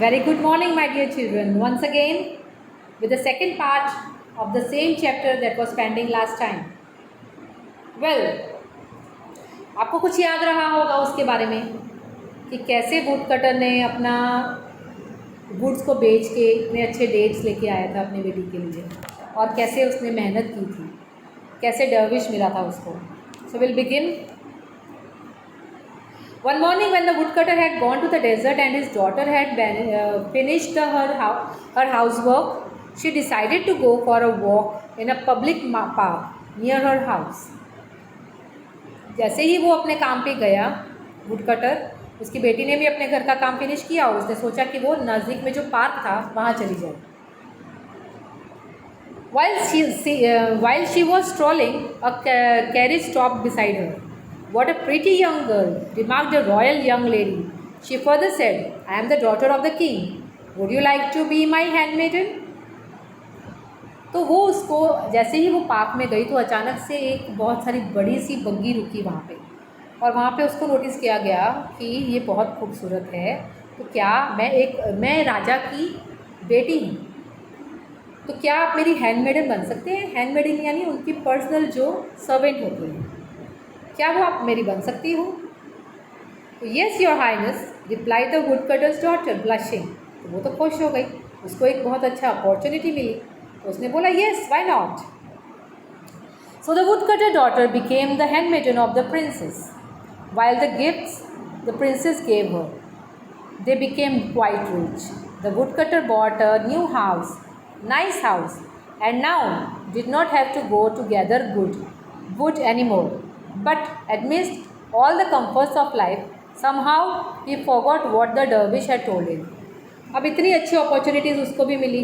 Very good morning, my dear children. Once again, with the second part of the same chapter that was pending last time. Well, आपको कुछ याद रहा होगा उसके बारे में कि कैसे वुड कटर ने अपना वुड्स को बेच के इतने अच्छे डेट्स लेके आया था अपनी बेटी के लिए, और कैसे उसने मेहनत की थी, कैसे डर्विश मिला था उसको. So we'll begin. One morning when the woodcutter had gone to the desert and his daughter had finished her housework, she decided to go for a walk in a public park near her house. जैसे ही वो अपने काम पे गया woodcutter, उसकी बेटी ने भी अपने घर का काम फिनिश किया और उसने सोचा कि वो नज़दीक में जो पार्क था वहाँ चली जाए. While she was strolling, a carriage stopped beside her. "What a pretty young girl," remarked the royal young lady. She further said, "I am the daughter of the king. Would you like to be my handmaiden?" तो वो उसको जैसे ही वो park में गई तो अचानक से एक बहुत सारी बड़ी सी बग्गी रुकी वहाँ पे, और वहाँ पे उसको नोटिस किया गया कि ये बहुत खूबसूरत है, तो क्या मैं राजा की बेटी हूँ, तो क्या आप मेरी हैंडमेडन बन सकते हैं. हैंडमेडन यानी उनकी पर्सनल जो सर्वेंट होती हैं, क्या वो आप मेरी बन सकती हो. तो yes your highness, replied the woodcutter's daughter blushing. तो वो तो खुश हो गई, उसको एक बहुत अच्छा अपॉर्चुनिटी मिली, तो उसने बोला yes, why not. So the woodcutter daughter became the handmaiden of the princess. While the gifts the princess gave her, they became quite rich. The woodcutter bought a new house, nice house, and now did not have to go to gather wood anymore. But amidst all the comforts of life, somehow he forgot what the dervish had told him. अब इतनी अच्छी opportunities उसको भी मिली,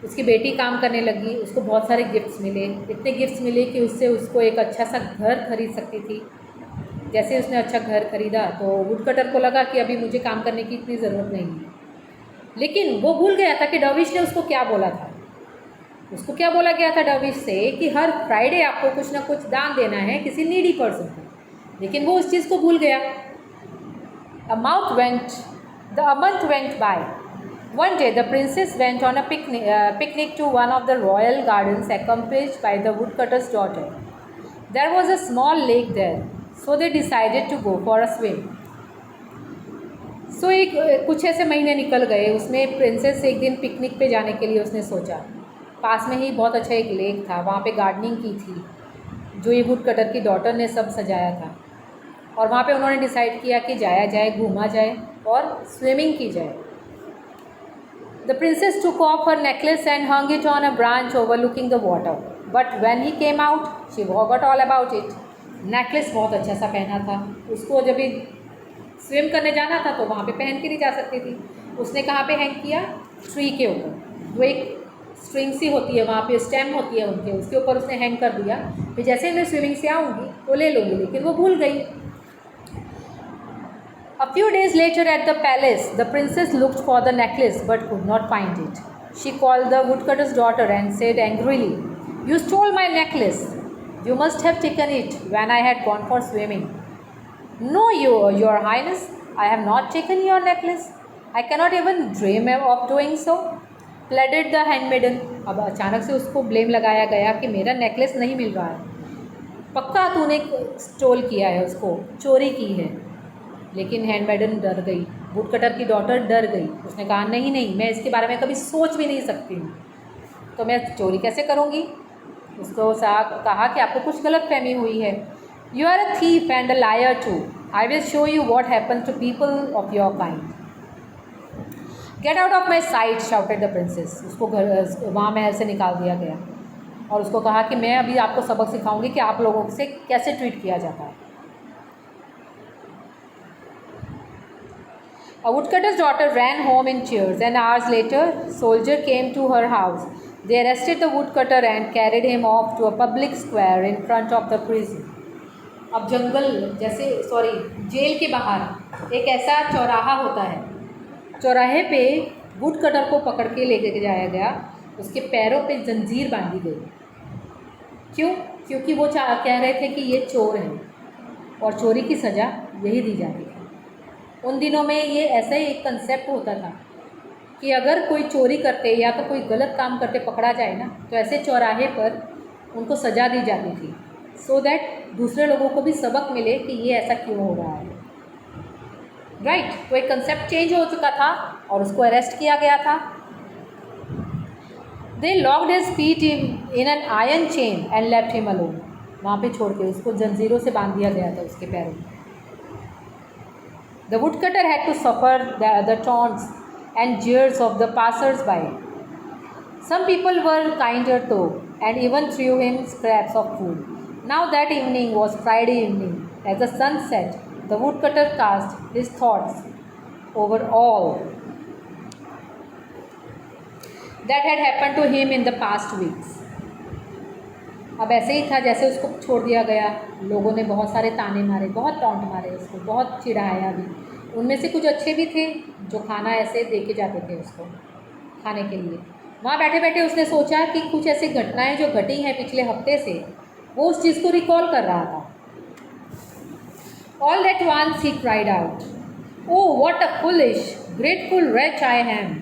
उसकी बेटी काम करने लगी, उसको बहुत सारे गिफ्ट्स मिले, इतने गिफ्ट्स मिले कि उससे उसको एक अच्छा सा घर खरीद सकती थी. जैसे उसने अच्छा घर खरीदा तो वुडकटर को लगा कि अभी मुझे काम करने की इतनी ज़रूरत नहीं है, लेकिन वो भूल गया था कि डर्विश ने उसको क्या बोला था. उसको क्या बोला गया था डर्विश से कि हर फ्राइडे आपको कुछ ना कुछ दान देना है किसी नीडी पर्सन को, लेकिन वो उस चीज़ को भूल गया. A month went by. One day the princess went on a picnic to one of the royal gardens accompanied by the woodcutter's daughter. There was a small lake there, so they decided to go for a swim. So कुछ ऐसे महीने निकल गए, उसमें princess एक दिन picnic पे जाने के लिए उसने सोचा. पास में ही बहुत अच्छा एक लेक था, वहाँ पे गार्डनिंग की थी जो ये वुडकटर की डॉटर ने सब सजाया था, और वहाँ पे उन्होंने डिसाइड किया कि जाया जाए, घूमा जाए और स्विमिंग की जाए. The princess took off her necklace and hung it on a branch overlooking the water. But when he came out, she forgot all about it. Necklace बहुत अच्छा सा पहना था, उसको जब भी स्विम करने जाना था तो वहाँ पे पहन के नहीं जा सकती थी. उसने कहाँ पे हैंग किया, ट्री के ऊपर, जो एक स्ट्रिंग सी होती है, वहाँ पे स्टेम होती है उनके, उसके ऊपर उसने हैंग कर दिया. फिर जैसे मैं स्विमिंग से आऊँगी वो ले लूँगी, लेकिन वो भूल गई. A few days later at the palace, the princess looked for the necklace but could not find it. She called the woodcutter's daughter and said angrily, "You stole my necklace. You must have taken it when I had gone for swimming." "No, your highness, I have not taken your necklace. I cannot even dream of doing so," pleaded the handmaiden. अब अचानक से उसको blame लगाया गया कि मेरा necklace नहीं मिल रहा है, पक्का तूने स्टोल किया है, उसको चोरी की है. लेकिन हैंडमेडन डर गई, वुडकटर की डॉटर डर गई. उसने कहा नहीं नहीं, मैं इसके बारे में कभी सोच भी नहीं सकती हूँ, तो मैं चोरी कैसे करूँगी. उसको कहा कि आपको कुछ गलत फहमी हुई है. "You are a thief and a liar too. I will show you what happens to people of your kind. Get out of my sight," shouted the princess. उसको वहाँ महल से निकाल दिया गया और उसको कहा कि मैं अभी आपको सबक सिखाऊंगी कि आप लोगों से कैसे ट्रीट किया जाता है. A woodcutter's daughter ran home in tears, and hours later, soldier came to her house. They arrested the woodcutter and carried him off to a public square in front of the prison. अब jail के बाहर एक ऐसा चौराहा होता है, चौराहे पे वुडकटर को पकड़ के लेके जाया गया. उसके पैरों पे जंजीर बांधी गई. क्यों? क्योंकि वो कह रहे थे कि ये चोर हैं और चोरी की सज़ा यही दी जाती है. उन दिनों में ये ऐसा ही एक कंसेप्ट होता था कि अगर कोई चोरी करते या तो कोई गलत काम करते पकड़ा जाए ना, तो ऐसे चौराहे पर उनको सज़ा दी जाती थी, सो दैट दूसरे लोगों को भी सबक मिले कि ये ऐसा क्यों हो रहा है। राइट, तो एक कंसेप्ट चेंज हो चुका था और उसको अरेस्ट किया गया था। They locked his feet in an iron chain and left him alone. वहाँ पे छोड़ के उसको जंजीरों से बांध दिया गया था उसके पैरों में। The woodcutter had to suffer the taunts and jeers of the passers-by. Some people were kinder though, and even threw him scraps of food. Now that evening was Friday evening. As the sun set, the woodcutter cast his thoughts over all that had happened to him in the past weeks. अब ऐसे ही था जैसे उसको छोड़ दिया गया, लोगों ने बहुत सारे ताने मारे, बहुत टॉन्ट मारे उसको, बहुत चिढ़ाया भी। उनमें से कुछ अच्छे भी थे जो खाना ऐसे दे के जाते थे उसको खाने के लिए। वहाँ बैठे बैठे उसने सोचा कि कुछ ऐसी घटनाएं जो घटी हैं पिछले हफ्ते से, वो उस चीज़ को रिकॉल कर रहा था। All at once he cried out, "Oh, what a foolish, grateful wretch I am!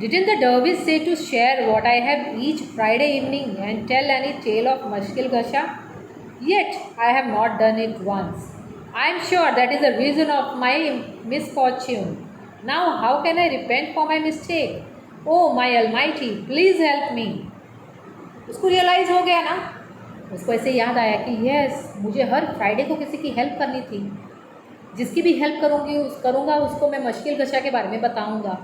Didn't the dervish say to share what I have each Friday evening and tell any tale of Mushkil Gasha? Yet I have not done it once. I am sure that is the reason of my misfortune. Now how can I repent for my mistake? Oh my Almighty, please help me." उसको realise हो गया ना, उसको ऐसे याद आया कि yes, मुझे हर फ्राइडे को किसी की हेल्प करनी थी। जिसकी भी हेल्प करूँगा उसको मैं मुश्किल गशा के बारे में बताऊँगा।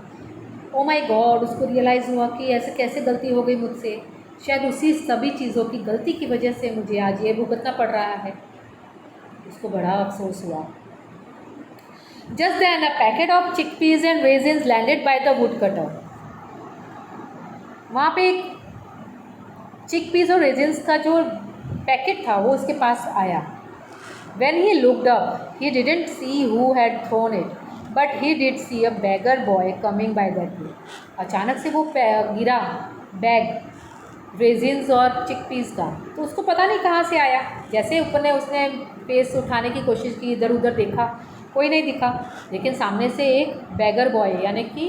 ओ माय गॉड, उसको रियलाइज़ हुआ कि ऐसे कैसे गलती हो गई मुझसे। शायद उसी सभी चीज़ों की गलती की वजह से मुझे आज ये भुगतना पड़ रहा है। उसको बड़ा अफसोस हुआ। Just then a packet of chickpeas and raisins landed by the woodcutter. वहाँ पे एक चिकपीज और रेजिन्स का जो पैकेट था वो उसके पास आया। When he looked up, he didn't see who had thrown it, but he did see a beggar boy coming by that way. अचानक से वो गिरा बैग रेजिन्स और चिकपीस का, तो उसको पता नहीं कहाँ से आया। जैसे ऊपर ने उसने पेस उठाने की कोशिश की, इधर उधर देखा, कोई नहीं दिखा, लेकिन सामने से एक बैगर बॉय यानी कि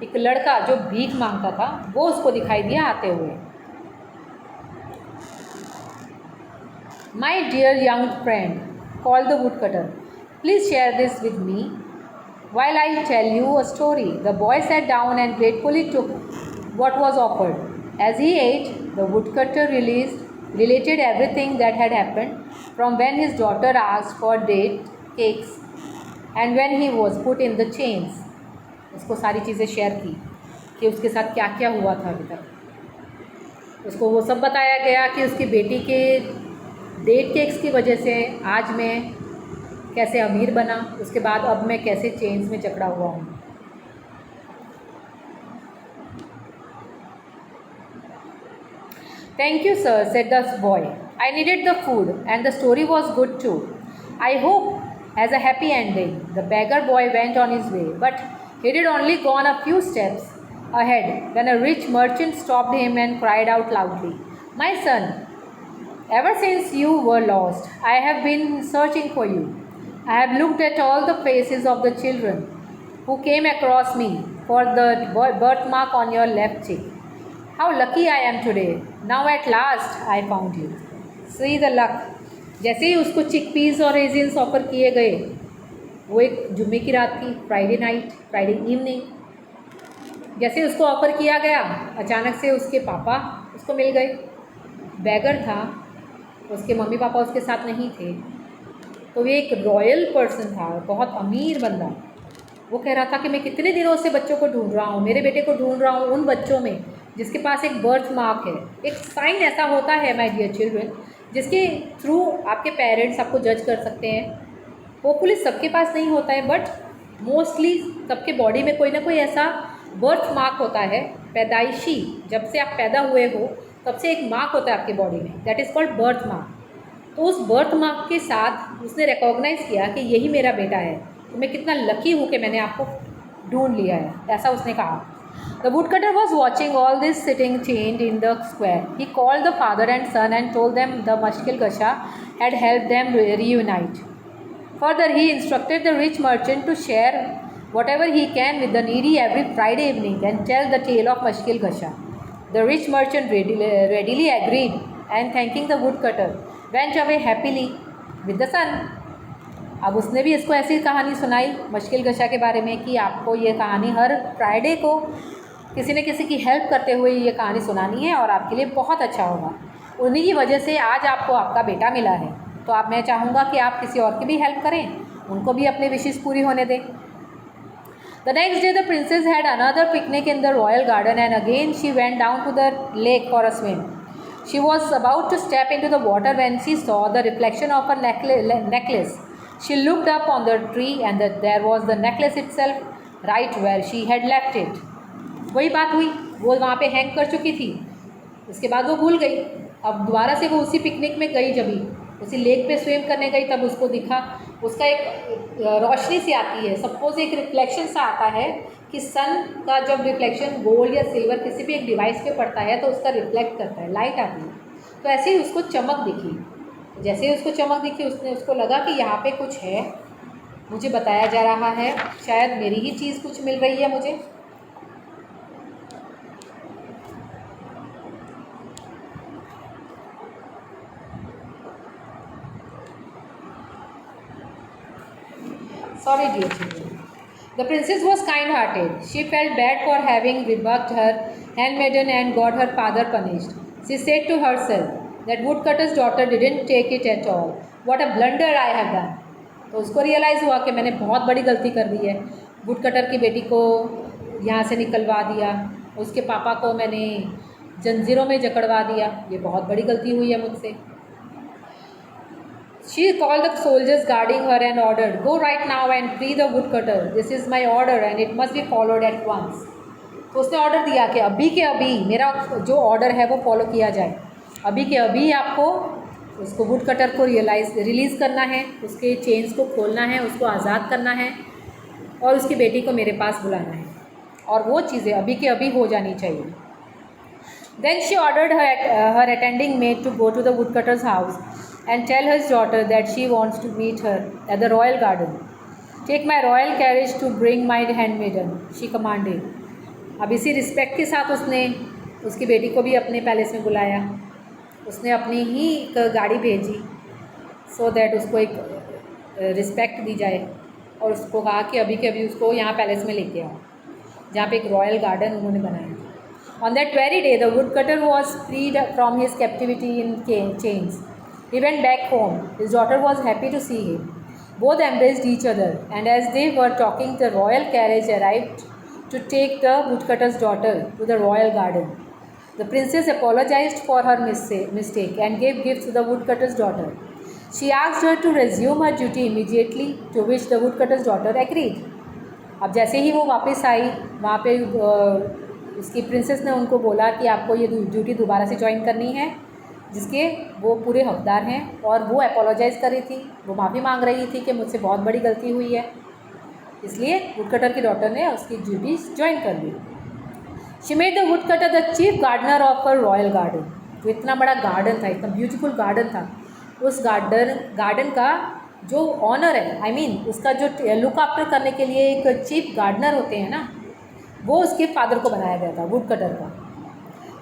एक लड़का जो भीख मांगता था वो उसको दिखाई दिया आते हुए। "My dear young friend," called the woodcutter, "please share this with me while I tell you a story." The boy sat down and gratefully took what was offered. As he ate, the woodcutter related everything that had happened, from when his daughter asked for date cakes and when he was put in the chains. उसको सारी चीज़ें share की कि उसके साथ क्या क्या हुआ था अभी तक। उसको वो सब बताया गया कि उसकी बेटी के डेट केक्स की वजह से आज मैं कैसे अमीर बना, उसके बाद अब मैं कैसे चेन्स में जकड़ा हुआ हूँ। "Thank you, sir," said the boy. "I needed the food and the story was good too. I hope has a happy ending." The beggar boy went on his way, but he had only gone a few steps ahead when a rich merchant stopped him and cried out loudly, "My son, ever since you were lost, I have been searching for you. I have looked at all the faces of the children who came across me for the birthmark on your left cheek. How lucky I am today. Now at last I found you." See the luck. जैसे ही उसको chickpeas और resins offer किए गए, वो एक जुम्मे की रात थी, फ्राइडे नाइट, फ्राइडे इवनिंग, जैसे उसको ऑफ़र किया गया, अचानक से उसके पापा उसको मिल गए। बैगर था, उसके मम्मी पापा उसके साथ नहीं थे, तो ये एक रॉयल पर्सन था, बहुत अमीर बंदा। वो कह रहा था कि मैं कितने दिनों से बच्चों को ढूंढ रहा हूँ, मेरे बेटे को ढूंढ रहा हूँ, उन बच्चों में जिसके पास एक बर्थ मार्क है। एक साइन ऐसा होता है माय डियर चिल्ड्रन, जिसके थ्रू आपके पेरेंट्स आपको जज कर सकते हैं। होपफुली सबके पास नहीं होता है, बट मोस्टली सबके बॉडी में कोई ना कोई ऐसा बर्थ मार्क होता है, पैदाइशी, जब से आप पैदा हुए हो तब से एक मार्क होता है आपके बॉडी में, that is called birth mark. तो उस बर्थ मार्क के साथ उसने रिकॉग्नाइज़ किया कि यही मेरा बेटा है, तो मैं कितना लकी हूँ कि मैंने आपको ढूंढ लिया है, ऐसा उसने कहा। The woodcutter was watching all this sitting chained in the square. He called the father and son and told them the Mushkil Gasha had helped them reunite. Further, he instructed the rich merchant to share whatever he can with the needy every Friday evening and tell the tale of Mashkil Gasha. The rich merchant readily agreed and thanking the woodcutter went away happily with the sun. अब उसने भी इसको ऐसी कहानी सुनाई मश्किल गशा के बारे में कि आपको ये कहानी हर फ्राइडे को किसी न किसी की हेल्प करते हुए ये कहानी सुनानी है और आपके लिए बहुत अच्छा होगा। उन्हीं की वजह से आज आपको आपका बेटा मिला है, तो आप मैं चाहूँगा कि आप किसी और की भी हेल्प करें, उनको भी अपने विशेष पूरी होने दें। The next day the princess had another picnic in the royal garden and again she went down to the lake for a swim. She was about to step into the water when she saw the reflection of her necklace. She looked up on the tree and there was the necklace itself right where she had left it. वही बात हुई, वो वहाँ पे hang कर चुकी थी, उसके बाद वो भूल गई। अब दोबारा से वो उसी पिकनिक में गई, जब उसी लेक पे स्विम करने गई तब उसको दिखा, उसका एक रोशनी सी आती है, सपोज एक रिफ्लेक्शन सा आता है कि सन का जब रिफ्लेक्शन गोल्ड या सिल्वर किसी भी एक डिवाइस पे पड़ता है तो उसका रिफ्लेक्ट करता है, लाइट आती है। तो ऐसे ही उसको चमक दिखी, जैसे ही उसको चमक दिखी उसको लगा कि यहाँ पे कुछ है, मुझे बताया जा रहा है, शायद मेरी ही चीज़ कुछ मिल रही है मुझे। Sorry dear children. The princess was kind-hearted. She felt bad for having rebuffed her handmaiden and got her father punished. She said to herself that woodcutter's daughter didn't take it at all. What a blunder I have done. तो उसको realise हुआ कि मैंने बहुत बड़ी गलती कर दी है। वुडकटर की बेटी को यहाँ से निकलवा दिया, उसके पापा को मैंने जंजीरों में जकड़वा दिया, ये बहुत बड़ी गलती हुई है मुझसे। She called the soldiers guarding her and ordered, "Go right now and free the woodcutter. This is my order and it must be followed at once." तो उसने ऑर्डर दिया कि अभी के अभी मेरा जो ऑर्डर है वो फॉलो किया जाए, अभी के अभी आपको उसको वुडकटर को रिलीज़ करना है, उसके चेन्स को खोलना है, उसको आज़ाद करना है और उसकी बेटी को मेरे पास बुलाना है, और वो चीज़ें अभी के अभी हो जानी चाहिए। Then she ordered her attending maid to go to the woodcutter's house and tell his daughter that she wants to meet her at the royal garden. Take my royal carriage to bring my handmaiden, she commanded. अब इसी respect के साथ उसने उसकी बेटी को भी अपने पैलेस में बुलाया, उसने अपनी ही एक गाड़ी भेजी सो दैट उसको एक रिस्पेक्ट दी जाए, और उसको कहा कि अभी के अभी उसको यहाँ पैलेस में लेके आओ, जहाँ पे एक रॉयल गार्डन उन्होंने बनाया। On that very day the woodcutter was freed from his captivity in chains. He went back home. His daughter was happy to see him. Both embraced each other, and as they were talking, the royal carriage arrived to take the woodcutter's daughter to the royal garden. The princess apologized for her mistake and gave gifts to the woodcutter's daughter. She asked her to resume her duty immediately, to which the woodcutter's daughter agreed. अब जैसे ही वो वापस आई, वहाँ पे उसकी princess ने उनको बोला कि आपको ये ड्यूटी दोबारा से ज्वाइन करनी है, जिसके वो पूरे हकदार हैं, और वो अपोलोजाइज़ कर रही थी, वो माफ़ी मांग रही थी कि मुझसे बहुत बड़ी गलती हुई है, इसलिए वुडकटर की डॉटर ने उसकी ड्यूटीज ज्वाइन कर ली। She made the woodcutter the chief gardener of her royal garden. तो इतना बड़ा गार्डन था, इतना ब्यूटीफुल गार्डन था, उस गार्डन का जो ऑनर है, आई मीन उसका जो लुक आफ्टर करने के लिए एक चीफ गार्डनर होते हैं ना, वो उसके फादर को बनाया गया था, वुडकटर का।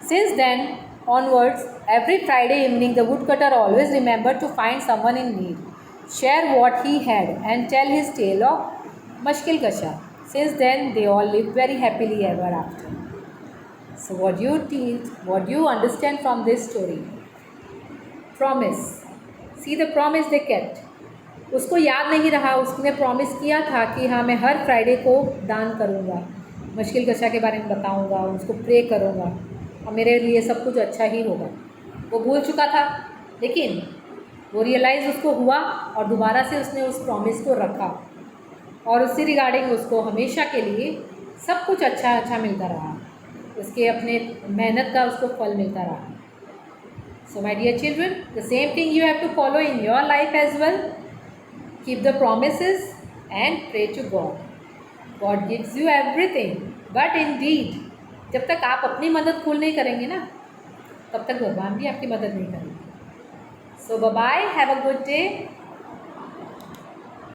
Since then onwards, every Friday evening the woodcutter always remembered to find someone in need, share what he had and tell his tale of Mashkil Gasha. Since then they all lived very happily ever after. So what do you understand from this story? Promise. See the promise they kept. उसको याद नहीं रहा, उसने promise किया था कि हाँ मैं हर फ्राइडे को दान करूँगा, मश्किल गशा के बारे में बताऊँगा, उसको प्रे करूँगा और मेरे लिए सब कुछ अच्छा ही होगा। वो भूल चुका था, लेकिन वो रियलाइज़ उसको हुआ और दोबारा से उसने उस प्रॉमिस को रखा, और उसी रिगार्डिंग उसको हमेशा के लिए सब कुछ अच्छा मिलता रहा, उसके अपने मेहनत का उसको फल मिलता रहा। So my dear children, the same thing you have to follow in your life as well. Keep the promises and pray to God. God gives you everything, but indeed जब तक आप अपनी मदद खुद नहीं करेंगे ना, तब तक भगवान भी आपकी मदद नहीं करेंगे। So bye bye, have a good day.